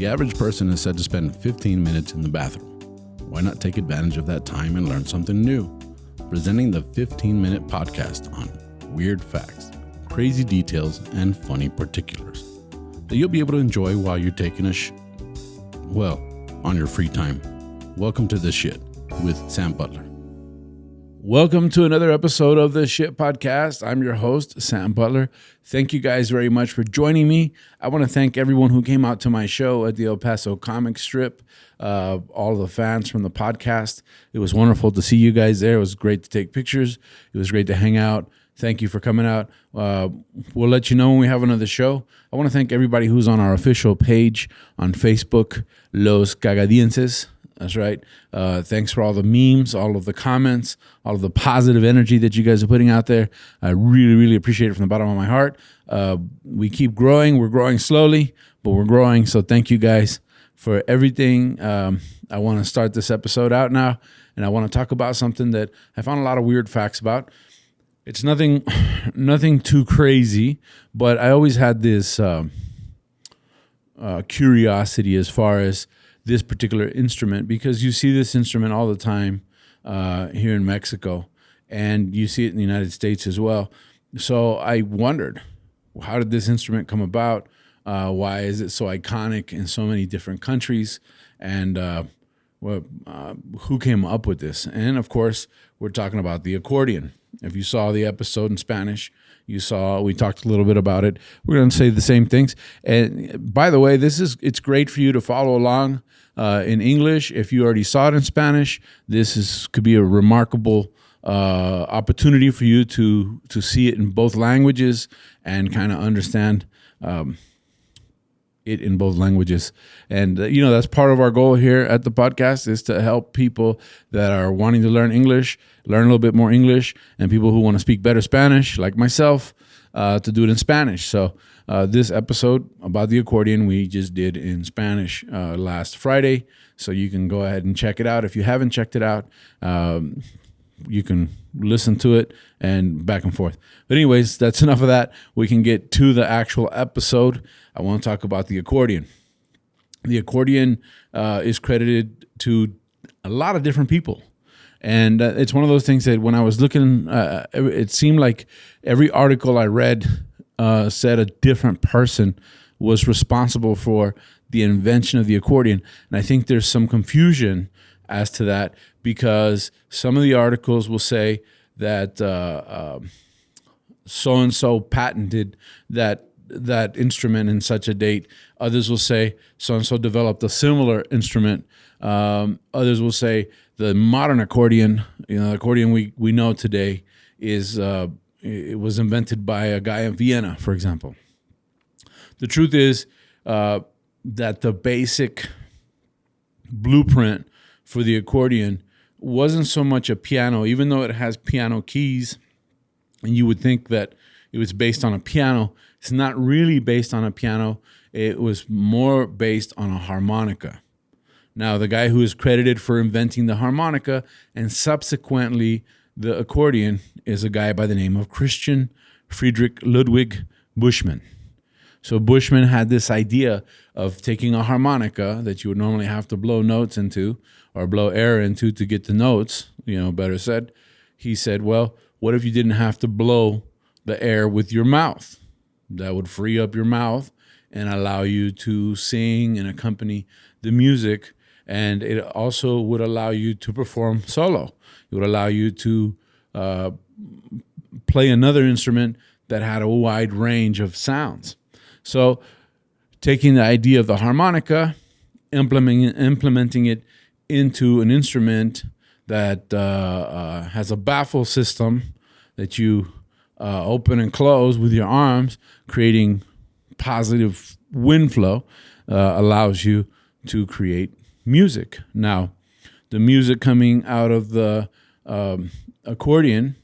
The average person is said to spend 15 minutes in the bathroom. Why not take advantage of that time and learn something new? Presenting the 15-minute podcast on weird facts, crazy details, and funny particulars that you'll be able to enjoy while you're taking a on your free time. Welcome to The Shit with Sam Butler. Welcome to another episode of The Shit Podcast. I'm your host, Sam Butler. Thank you guys very much for joining me. I want to thank everyone who came out to my show at the El Paso Comic Strip, all the fans from the podcast. It was wonderful to see you guys there. It was great to take pictures. It was great to hang out. Thank you for coming out. We'll let you know when we have another show. I want to thank everybody who's on our official page on Facebook, Los Cagadienses. That's right. Thanks for all the memes, all of the comments, all of the positive energy that you guys are putting out there. I really, really appreciate it from the bottom of my heart. We keep growing. We're growing slowly, but we're growing. So thank you guys for everything. I want to start this episode out now, and I want to talk about something that I found a lot of weird facts about. It's nothing too crazy, but I always had this curiosity as far as this particular instrument, because you see this instrument all the time here in Mexico, and you see it in the United States as well. So I wondered, how did this instrument come about? Why is it so iconic in so many different countries? And who came up with this? And of course, we're talking about the accordion. If you saw the episode in Spanish, we talked a little bit about it. We're going to say the same things. And by the way, it's great for you to follow along in English. If you already saw it in Spanish, could be a remarkable opportunity for you to see it in both languages and kind of understand it in both languages. And, that's part of our goal here at the podcast, is to help people that are wanting to learn English, learn a little bit more English, and people who want to speak better Spanish, like myself, to do it in Spanish. So this episode about the accordion we just did in Spanish last Friday. So you can go ahead and check it out. If you haven't checked it out, you can listen to it and back and forth. But anyways, that's enough of that. We can get to the actual episode. I want to talk about the accordion. The accordion is credited to a lot of different people. And it's one of those things that when I was looking, it seemed like every article I read said a different person was responsible for the invention of the accordion. And I think there's some confusion as to that, because some of the articles will say that so-and-so patented that instrument in such a date. Others will say so-and-so developed a similar instrument. Others will say the modern accordion, the accordion we know today, it was invented by a guy in Vienna, for example. The truth is that the basic blueprint for the accordion wasn't so much a piano, even though it has piano keys, and you would think that it was based on a piano. It's not really based on a piano. It was more based on a harmonica. Now, the guy who is credited for inventing the harmonica and subsequently the accordion is a guy by the name of Christian Friedrich Ludwig Bushman. So Bushman had this idea of taking a harmonica that you would normally have to blow notes into or blow air into to get the notes, better said. He said, well, what if you didn't have to blow the air with your mouth? That would free up your mouth and allow you to sing and accompany the music. And it also would allow you to perform solo. It would allow you to play another instrument that had a wide range of sounds. So taking the idea of the harmonica, implementing it into an instrument that has a baffle system that you open and close with your arms, creating positive wind flow, allows you to create music. Now, the music coming out of the accordion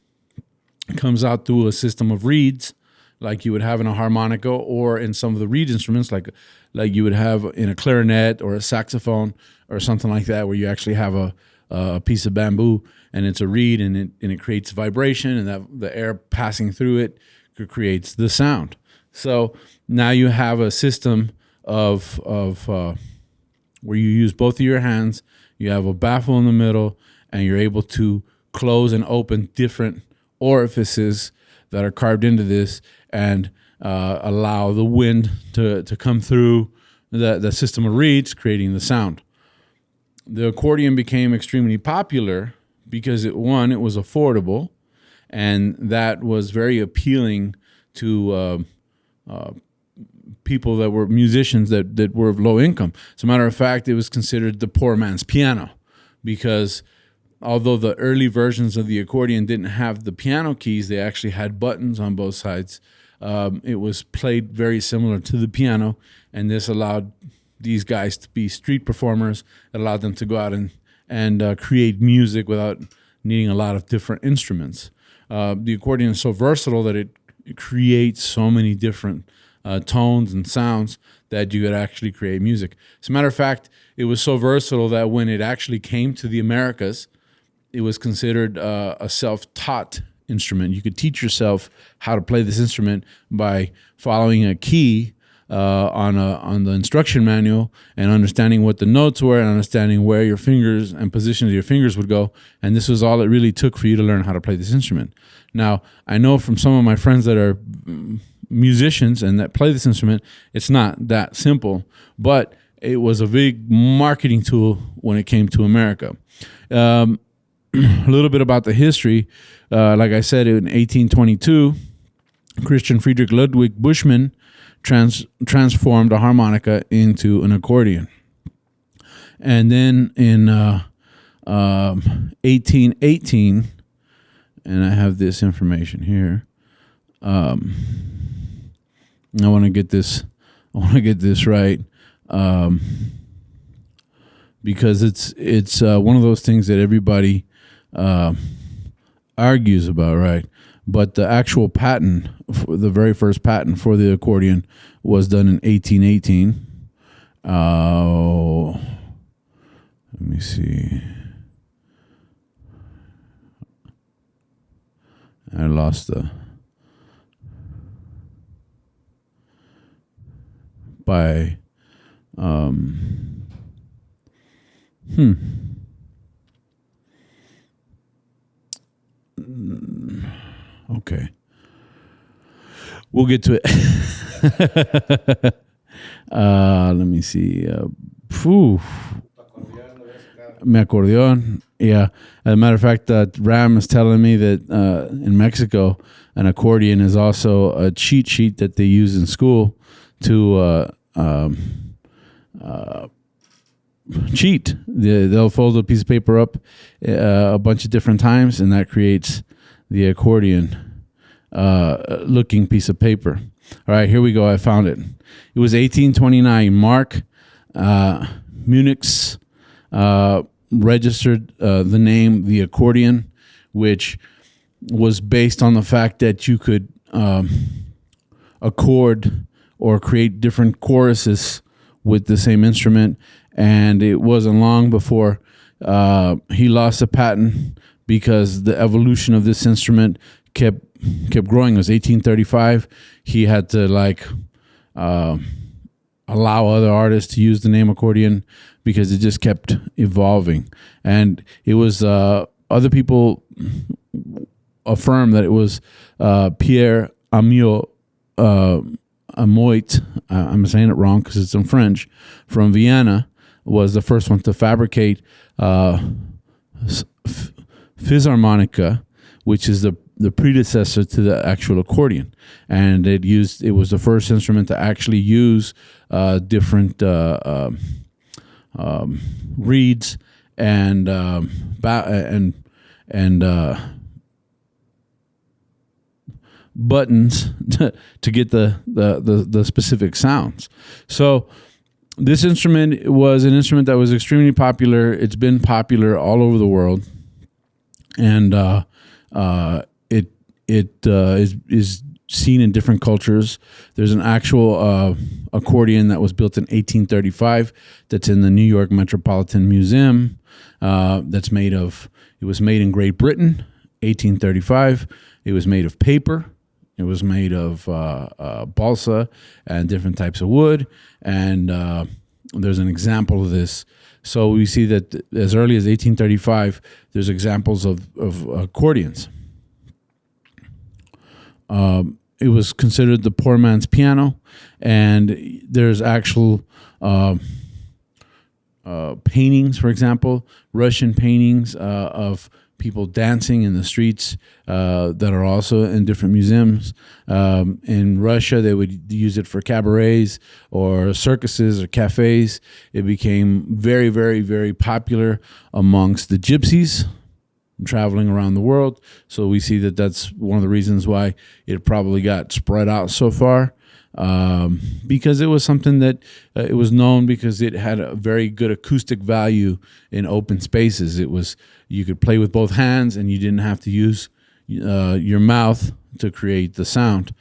comes out through a system of reeds, like you would have in a harmonica or in some of the reed instruments, like you would have in a clarinet or a saxophone or something like that, where you actually have a piece of bamboo and it's a reed, and it creates vibration, and that the air passing through it creates the sound. So now you have a system of where you use both of your hands. You have a baffle in the middle, and you're able to close and open different orifices that are carved into this, and allow the wind to come through the system of reeds, creating the sound. The accordion became extremely popular because it was affordable, and that was very appealing to people that were musicians that were of low income. As a matter of fact, it was considered the poor man's piano, because although the early versions of the accordion didn't have the piano keys, they actually had buttons on both sides. It was played very similar to the piano, and this allowed these guys to be street performers. It allowed them to go out and create music without needing a lot of different instruments. The accordion is so versatile that it creates so many different tones and sounds that you could actually create music. As a matter of fact, it was so versatile that when it actually came to the Americas, it was considered a self-taught instrument. You could teach yourself how to play this instrument by following a key on the instruction manual and understanding what the notes were and understanding where your fingers and positions of your fingers would go. And this was all it really took for you to learn how to play this instrument. Now, I know from some of my friends that are musicians and that play this instrument, it's not that simple, but it was a big marketing tool when it came to America. A little bit about the history. Like I said, in 1822, Christian Friedrich Ludwig Bushman transformed a harmonica into an accordion. And then in 1818, and I have this information here. I want to get this right, because it's one of those things that everybody argues about, right? But the actual patent, the very first patent for the accordion, was done in 1818. Let me see. I lost the... by... Okay. We'll get to it. Let me see. Mi Accordion. Yeah. As a matter of fact, Ram is telling me that in Mexico, an accordion is also a cheat sheet that they use in school to cheat. They'll fold a piece of paper up a bunch of different times, and that creates the accordion looking piece of paper. All right, here we go. I found it. It was 1829. Mark Munich's registered the name the accordion, which was based on the fact that you could accord or create different choruses with the same instrument. And it wasn't long before he lost the patent, because the evolution of this instrument kept growing. It was 1835. He had to allow other artists to use the name accordion because it just kept evolving. And it was other people affirm that it was Pierre Amoit. I'm saying it wrong because it's in French, from Vienna, was the first one to fabricate Physharmonica, which is the predecessor to the actual accordion. And it was the first instrument to actually use different reeds and buttons to get the specific sounds. So this instrument was an instrument that was extremely popular. It's been popular all over the world, and it is seen in different cultures. There's an actual accordion that was built in 1835 that's in the New York Metropolitan Museum. It was made in Great Britain, 1835. It was made of paper It was made of balsa and different types of wood. And there's an example of this. So we see that as early as 1835, there's examples of accordions. It was considered the poor man's piano, and there's actual paintings, for example, Russian paintings of people dancing in the streets that are also in different museums. In Russia, they would use it for cabarets or circuses or cafes. It became very, very, very popular amongst the gypsies traveling around the world. So we see that that's one of the reasons why it probably got spread out so far, because it was something that it was known because it had a very good acoustic value in open spaces. It was, you could play with both hands and you didn't have to use your mouth to create the sound.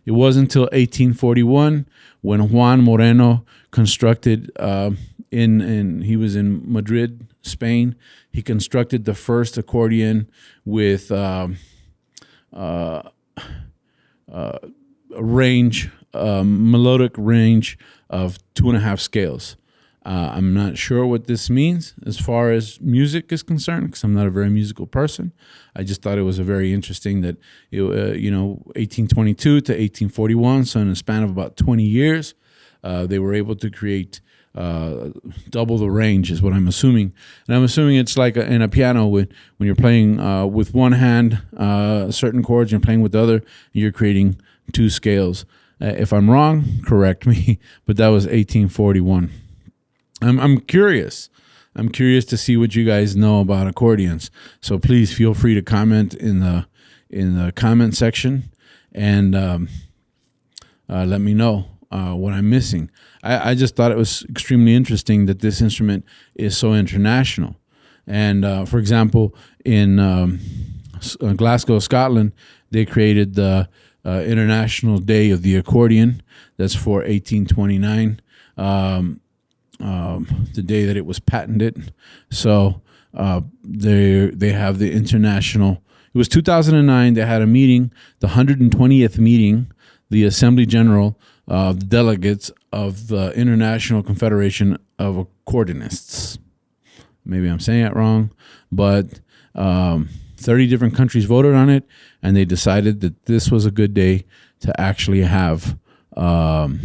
It wasn't until 1841 when Juan Moreno constructed he was in Madrid, Spain. He constructed the first accordion with a range, melodic range of 2.5 scales. I'm not sure what this means as far as music is concerned, because I'm not a very musical person. I just thought it was a very interesting that, 1822 to 1841, so in a span of about 20 years, they were able to create double the range, is what I'm assuming. And I'm assuming it's like in a piano when you're playing with one hand certain chords, you're playing with the other, you're creating 2 scales. If I'm wrong, correct me, but that was 1841. I'm curious. I'm curious to see what you guys know about accordions. So please feel free to comment in the comment section and let me know what I'm missing. I just thought it was extremely interesting that this instrument is so international. And for example, in Glasgow, Scotland, they created the International Day of the Accordion. That's for 1829, the day that it was patented. So they have the international. It was 2009. They had a meeting, the 120th meeting, the Assembly General of the delegates of the International Confederation of Accordionists. Maybe I'm saying it wrong, but 30 different countries voted on it, and they decided that this was a good day to actually have the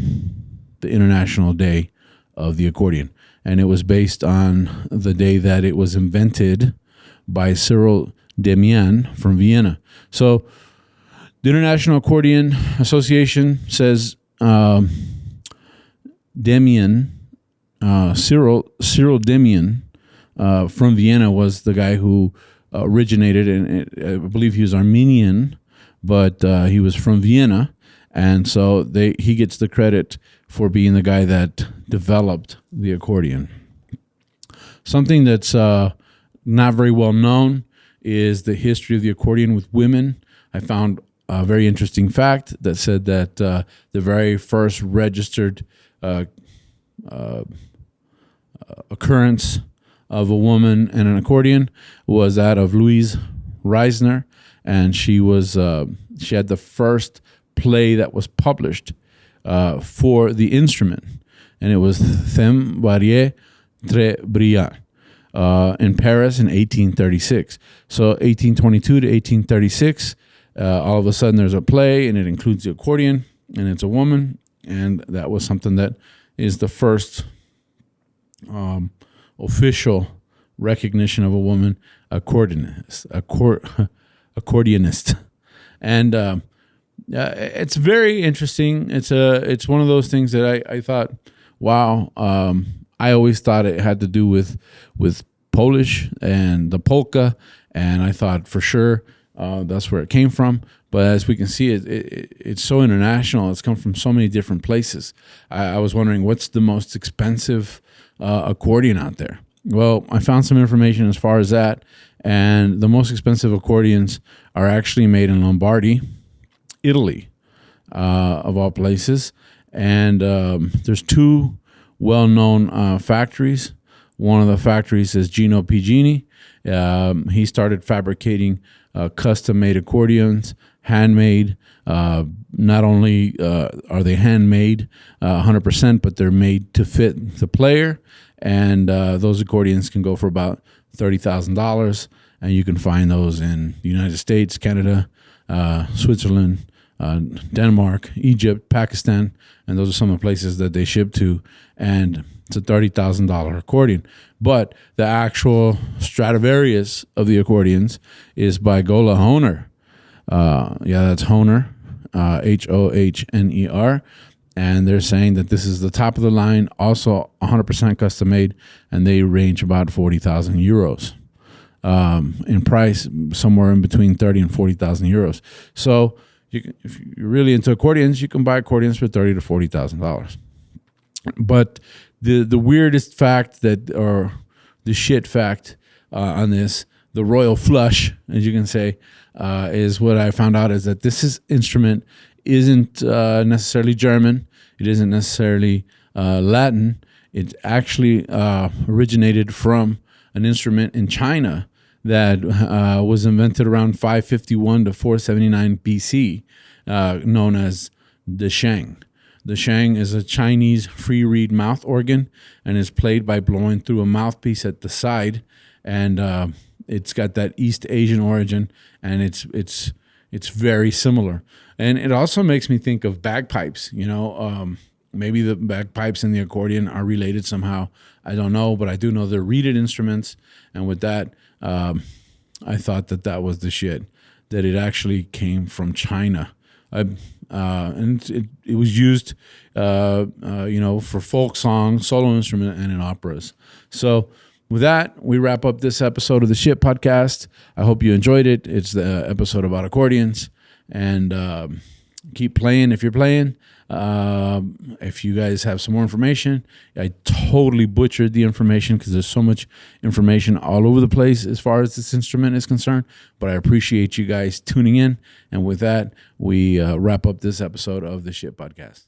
International Day of the Accordion. And it was based on the day that it was invented by Cyril Demian from Vienna. So the International Accordion Association says Cyril Demian from Vienna was the guy who originated, and I believe he was Armenian, but he was from Vienna, and so he gets the credit for being the guy that developed the accordion. Something that's not very well known is the history of the accordion with women. I found a very interesting fact that said that the very first registered occurrence of a woman and an accordion was that of Louise Reisner, and she had the first play that was published for the instrument, and it was Thème varié très brillant in Paris in 1836. So 1822 to 1836, all of a sudden there's a play, and it includes the accordion, and it's a woman, and that was something that is the first official recognition of a woman accordionist. And it's very interesting. It's one of those things that I thought, wow. I always thought it had to do with Polish and the polka, and I thought for sure that's where it came from. But as we can see, it's so international. It's come from so many different places. I was wondering, what's the most expensive accordion out there? Well, I found some information as far as that, and the most expensive accordions are actually made in Lombardy, Italy, of all places. And there's 2 well-known factories. One of the factories is Gino Pigini. He started fabricating custom-made accordions, handmade. Not only are they handmade 100%, but they're made to fit the player. And those accordions can go for about $30,000. And you can find those in the United States, Canada, Switzerland, Denmark, Egypt, Pakistan. And those are some of the places that they ship to. And it's a $30,000 accordion. But the actual Stradivarius of the accordions is by Gola Hohner. That's Hohner, Hohner. And they're saying that this is the top of the line, also 100% custom made, and they range about 40,000 euros in price, somewhere in between 30 and 40,000 euros. So if you're really into accordions, you can buy accordions for $30,000 to $40,000. But the weirdest fact or the shit fact on this, the royal flush, as you can say, is what I found out is that this instrument isn't necessarily German. It isn't necessarily Latin. It actually originated from an instrument in China that was invented around 551 to 479 BC, known as the sheng. The sheng is a Chinese free reed mouth organ and is played by blowing through a mouthpiece at the side, and it's got that East Asian origin, and it's very similar. And it also makes me think of bagpipes. Maybe the bagpipes and the accordion are related somehow. I don't know, but I do know they're reeded instruments. And with that, I thought that was the shit, that it actually came from China. And it was used, for folk song, solo instrument, and in operas. So with that, we wrap up this episode of the Shit Podcast. I hope you enjoyed it. It's the episode about accordions. And keep playing if you're playing. If you guys have some more information, I totally butchered the information because there's so much information all over the place as far as this instrument is concerned. But I appreciate you guys tuning in. And with that, we wrap up this episode of the Shit Podcast.